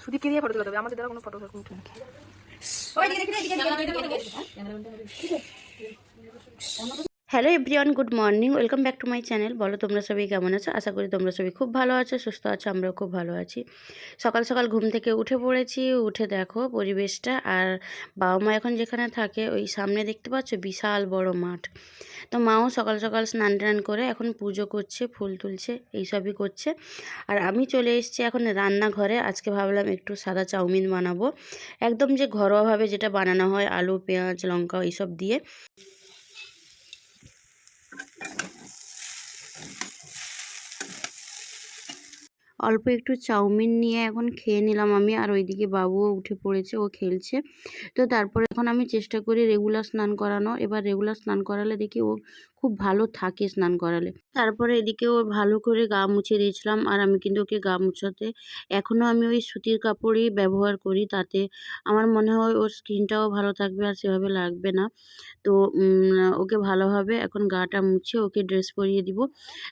সুদীপকে দিয়ে ফটো তুলতে হবে, আমাদের দ্বারা কোনো ফটো উঠে না। Hello everyone, good morning, welcome back to my channel. বলো তোমরা সবাই কেমন আছো? আশা করি তোমরা সবাই খুব ভালো আছো, সুস্থ আছো, আমরাও খুব ভালো আছি। সকাল সকাল ঘুম থেকে উঠে পড়েছি। উঠে দেখো পরিবেশটা, আর বাবা মা এখন যেখানে থাকে ওই সামনে দেখতে পাচ্ছ বিশাল বড় মাঠ। তো মাও সকাল সকাল স্নান টান করে এখন পুজো করছে, ফুল তুলছে, এইসবই করছে। আর আমি চলে এসেছি এখন রান্নাঘরে। আজকে ভাবলাম একটু সাদা চাউমিন বানাবো, একদম যে ঘরোয়াভাবে যেটা বানানো হয়, আলু পেঁয়াজ লঙ্কা এইসব দিয়ে। অল্প একটু চাউমিন নিয়ে এখন খেয়ে নিলাম আমি, আর ওইদিকে বাবুও উঠে পড়েছে, ও খেলছে। তো তারপরে এখন আমি চেষ্টা করি রেগুলার স্নান করানো। এবার রেগুলার স্নান করালে দেখি ও খুব ভালো থাকে স্নান করালে। তারপরে এদিকে ওর ভালো করে গা মুছে দিয়েছিলাম, আর আমি কিন্তু ওকে গা মুছাতে এখনও আমি ওই সুতির কাপড়ই ব্যবহার করি, তাতে আমার মনে হয় ওর স্কিনটাও ভালো থাকবে আর সেভাবে লাগবে না। তো ওকে ভালোভাবে এখন গাটা মুছে ওকে ড্রেস পরিয়ে দিব।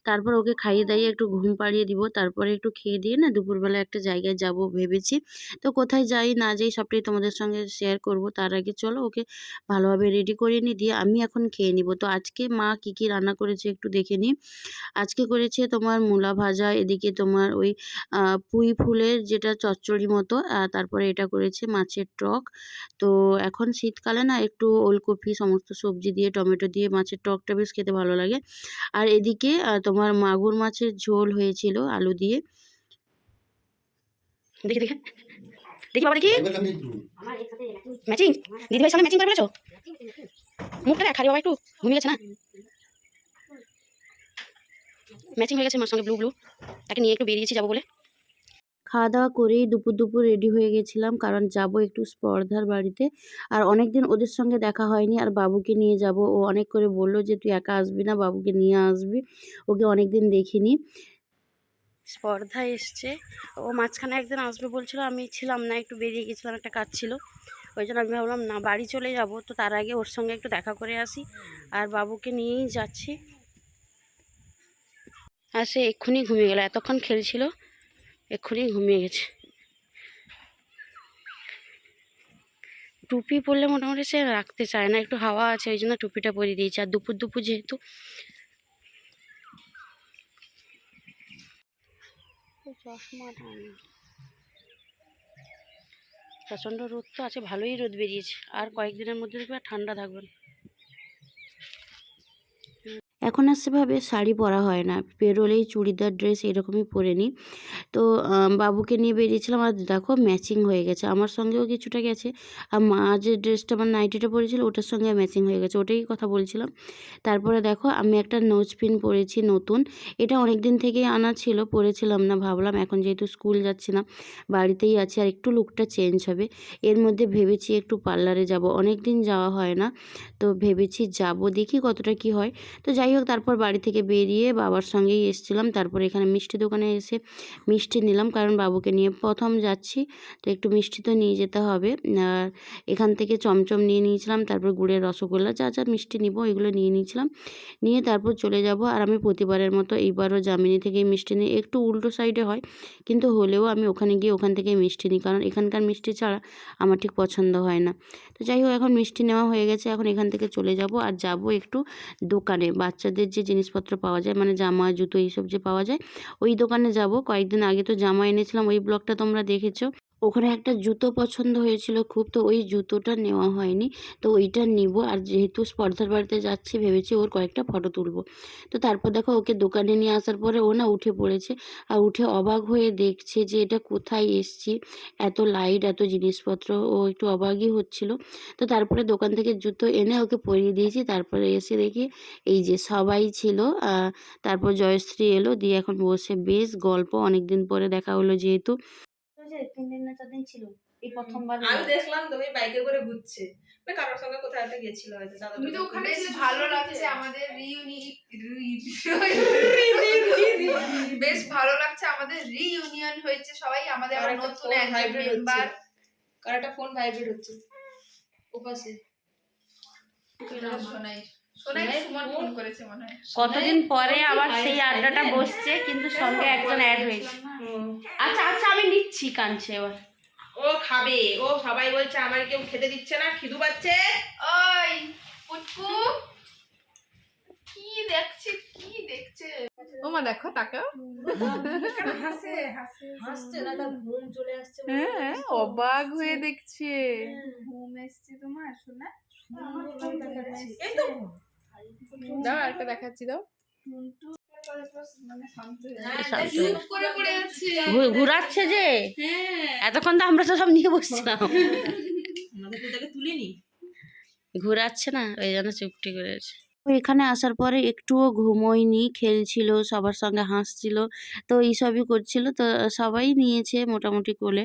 তারপর ওকে খাইয়ে দাইয়ে একটু ঘুম পাড়িয়ে দিব। তারপরে একটু খেয়ে দিয়ে না দুপুরবেলা একটা জায়গায় যাব ভেবেছি। তো কোথায় যাই না যাই সবটাই তোমাদের সঙ্গে শেয়ার করব। তার আগে চলো ওকে ভালোভাবে রেডি করে নিই, দিয়ে আমি এখন খেয়ে নিব। তো আজকে মা কি কি রান্না করেছে একটু দেখে নিই। আজকে করেছে তোমার মূলা ভাজা, এদিকে তোমার ওই পুঁই ফুলের যেটা চচ্চড়ি মতো, তারপরে এটা করেছে মাছের টক। তো এখন শীতকালে না একটু ওলকপি সমস্ত সবজি দিয়ে টমেটো দিয়ে মাছের টকটা বেশ খেতে ভালো লাগে। আর এদিকে তোমার মাগুর মাছের ঝোল হয়েছিল আলু দিয়ে। দেখি দেখি দেখি বাবা দেখি ম্যাচিং, দিদিভাইয়ের সঙ্গে ম্যাচিং করে ফেলেছো। মুখটা দেখ খালি বাবা, একটু ঘুমিয়ে গেছে না, ম্যাচিং হয়ে গেছে মার সঙ্গে, ব্লু ব্লু। তাকে নিয়ে একটু বেরিয়েছি যাবো বলে। খাওয়া দাওয়া করেই দুপুর রেডি হয়ে গেছিলাম, কারণ যাব একটু স্পর্ধার বাড়িতে। আর অনেক দিন ওদের সঙ্গে দেখা হয়নি, আর বাবুকে নিয়ে যাব। ও অনেক করে বললো যে তুই একা আসবি না, বাবুকে নিয়ে আসবি, ওকে অনেক দিন দেখিনি। স্পর্ধা এসছে, ও মাঝখানে একদিন আসবে বলছিল, আমি ছিলাম না, একটু বেরিয়ে গেছিলাম, একটা কাজ ছিল। ওই জন্য আমি ভাবলাম না বাড়ি চলে যাব, তো তার আগে ওর সঙ্গে একটু দেখা করে আসি। আর বাবুকে নিয়েই যাচ্ছি। আর সে এক্ষুনি ঘুমিয়ে গেল, এতক্ষণ খেলছিল, এক্ষুনি ঘুমিয়ে গেছে। টুপি পরলে মোটামুটি সে রাখতে চায় না, একটু হাওয়া আছে ওই জন্য টুপিটা পরিয়ে দিয়েছে। আর দুপুর যেহেতু চশমাটা প্রচণ্ড রোদ তো আছে, ভালোই রোদ বেরিয়েছে। আর কয়েকদিনের মধ্যে দেখবে ঠান্ডা থাকবে। এখন আর সেভাবে শাড়ি পরা হয় না, বেরোলেই চুড়িদার ড্রেস এরকমই পরে নিই। তো বাবুকে নিয়ে বেরিয়েছিলাম, আর দেখো ম্যাচিং হয়ে গেছে, আমার সঙ্গেও কিছুটা গেছে। আর মা যে ড্রেসটা আমার নাইটিটা পরেছিল ওটার সঙ্গে ম্যাচিং হয়ে গেছে, ওটাই কথা বলছিলাম। তারপরে দেখো আমি একটা নোজ পিন পরেছি নতুন, এটা অনেক দিন থেকেই আনা ছিল, পরেছিলাম না, ভাবলাম এখন যেহেতু স্কুল যাচ্ছি না বাড়িতেই আছি আর একটু লুকটা চেঞ্জ হবে। এর মধ্যে ভেবেছি একটু পার্লারে যাব, অনেক দিন যাওয়া হয় না, তো ভেবেছি যাব, দেখি কতটা কি হয়। তো যাই হোক, তারপর বাড়ি থেকে বেরিয়ে বাবার সঙ্গেই এসেছিলাম। তারপর এখানে মিষ্টি দোকানে এসে মিষ্টি নিলাম, কারণ বাবুকে নিয়ে প্রথম যাচ্ছি, তো একটু মিষ্টি তো নিয়ে যেতে হবে। আর এখান থেকে চমচম নিয়ে নিয়েছিলাম, তারপর গুড়ের রসগোল্লা, যা যা মিষ্টি নিব এগুলো নিয়ে নিয়েছিলাম। নিয়ে তারপর চলে যাব। আর আমি প্রতিবারের মতো এইবারও জামিনী থেকে মিষ্টি নিই, একটু উল্টো সাইডে হয় কিন্তু হলেও আমি ওখানে গিয়ে ওখান থেকে মিষ্টি নিই, কারণ এখানকার মিষ্টি ছাড়া আমার ঠিক পছন্দ হয় না। তো যাই হোক, এখন মিষ্টি নেওয়া হয়ে গেছে, এখন এখান থেকে চলে যাব। আর যাব একটু দোকানে, বাচ্চাদের যে জিনিসপত্র পাওয়া যায়, মানে জামা জুতো এইসব যে পাওয়া যায়, ওই দোকানে যাব। কয়েকদিন আগে তো জামা এনেছিলাম, ওই ব্লগটা তোমরা দেখেছো। ওখানে একটা জুতো পছন্দ হয়েছিল খুব, তো ওই জুতোটা নেওয়া হয়নি, তো ওইটা নিব। আর যেহেতু স্পর্ধার বাড়িতে যাচ্ছি ভেবেছি ওর কয়েকটা ফটো তুলব। তো তারপর দেখো ওকে দোকানে নিয়ে আসার পরে ও না উঠে পড়েছে, আর উঠে অবাক হয়ে দেখছে যে এটা কোথায় এসছি, এত লাইট এত জিনিসপত্র, ও একটু অবাকই হচ্ছিল। তো তারপরে দোকান থেকে জুতো এনে ওকে পরিয়ে দিয়েছি। তারপরে এসে দেখি এই যে সবাই ছিল, তারপর জয়শ্রী এলো, দিয়ে এখন বসে বেশ গল্প, অনেকদিন পরে দেখা হলো যেহেতু। 3 দিন না 4 দিন ছিল, এই প্রথমবার আমি দেখলাম তুমি বাইকে করে ঘুরছে, কারোর সঙ্গে কোথাও একটা গেছিল হয়তো। তুমি তো ওখানে ভালো লাগছে আমাদের বেশ ভালো লাগছে, আমাদের রিইউনিয়ন হয়েছে সবাই, আমাদের আবার নতুন একটা মেম্বার। কার একটা ফোন ভাইব্রেট হচ্ছে ওপাশে, ফোন করেছে মনে হয়। কতদিন পরে আবার সেই আড্ডাটা বসছে, কিন্তু সঙ্গে একজন অ্যাড হয়েছে। আচ্ছা আচ্ছা আমি নিচ্ছি, কাঁদছে এবার। ও খাবে, ও সবাই বলছে আমার কেউ খেতে দিচ্ছে না, খিদু পাচ্ছে। ওই পুটকু কি দেখছে ও মা দেখো তাকাও হাসছে না, তার ঘুম চলে আসছে। হ্যাঁ অবাক হয়ে দেখছে ঘুম এসছে তোমার শোনা এই তো দাও একটা দেখাচ্ছি দাও চুপ করে পড়ে আছে ঘুরাচ্ছে যে হ্যাঁ এতক্ষণ তো আমরা তো সব নিয়ে বসছিলাম, আমাদের তোদেরকে তুলিনি। ঘুরাচ্ছে না ওই জন্য চুপটি করেছে। এখানে আসার পরে একটুও ঘুমোয়নি, খেলছিল, সবার সঙ্গে হাসছিল, তো এইসবই করছিল। তো সবাই নিয়েছে মোটামুটি কোলে।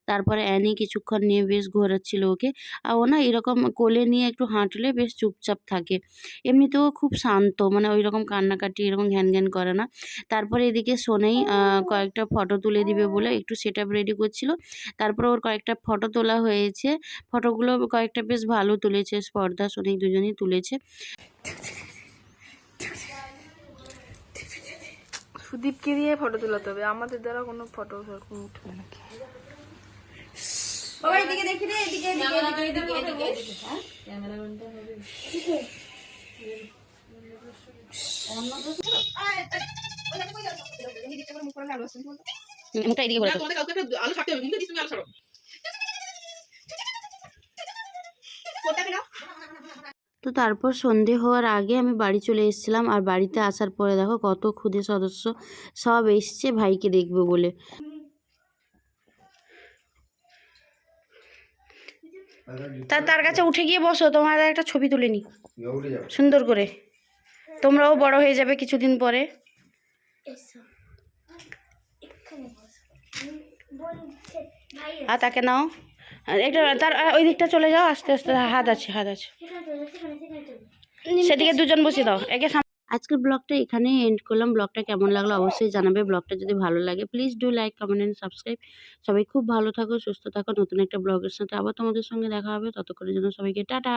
তারপরে অ্যানি কিছুক্ষণ নিয়ে বেশ ঘোরাচ্ছিল ওকে। আর ও না এরকম কোলে নিয়ে একটু হাঁটলে বেশ চুপচাপ থাকে। এমনিতেও খুব শান্ত, মানে ওই রকম কান্নাকাটি এরকম ঘ্যান ঘ্যান করে না। তারপরে এদিকে সোনেই কয়েকটা ফটো তুলে দিবে বলে একটু সেট আপ রেডি করছিল। তারপরে ওর কয়েকটা ফটো তোলা হয়েছে, ফটোগুলো কয়েকটা বেশ ভালো তুলেছে, স্পর্ধা সোনেই দুজনেই তুলেছে। সুদীপকে দিয়ে ফটো তোলাতে হবে, আমাদের দ্বারা কোনো ফটো সেরকম উঠবে না। বাবা এদিকে দেখি রে, এদিকে এদিকে এদিকে এদিকে এদিকে হ্যাঁ ক্যামেরাম্যানটা হবে। মুখটা এদিকে ঘোরাতো। তোমাদের কাউকে একটা আলু ছাড়তে হবে, কিন্তু তুমি আলু ছাড়ো। কোনটাকে নাও। তো তারপর সন্ধে হওয়ার আগে আমি বাড়ি চলে এসেছিলাম। আর বাড়িতে আসার পরে দেখো কত ক্ষুদে সদস্য সব এসছে ভাইকে দেখবে বলে। তার কাছে উঠে গিয়ে বসো, তোমার একটা ছবি তুলে নি সুন্দর করে, তোমরাও বড় হয়ে যাবে কিছুদিন পরে। আর তাকে নাও, আর একটা তার ওই দিকটা চলে যাও, আস্তে আস্তে, হাত আছে হাত আছে, সেদিকে দুজন বসিয়ে দাও একে। আজকের ব্লগটা এখানেই এন্ড করলাম। ব্লগটা কেমন লাগলো অবশ্যই জানাবে। ব্লগটা যদি ভালো লাগে please do like, comment and subscribe. সবাই খুব ভালো থাকো, সুস্থ থাকো। নতুন একটা ব্লগের সাথে আবার তোমাদের সঙ্গে দেখা হবে। ততক্ষণের জন্য সবাইকে টাটা।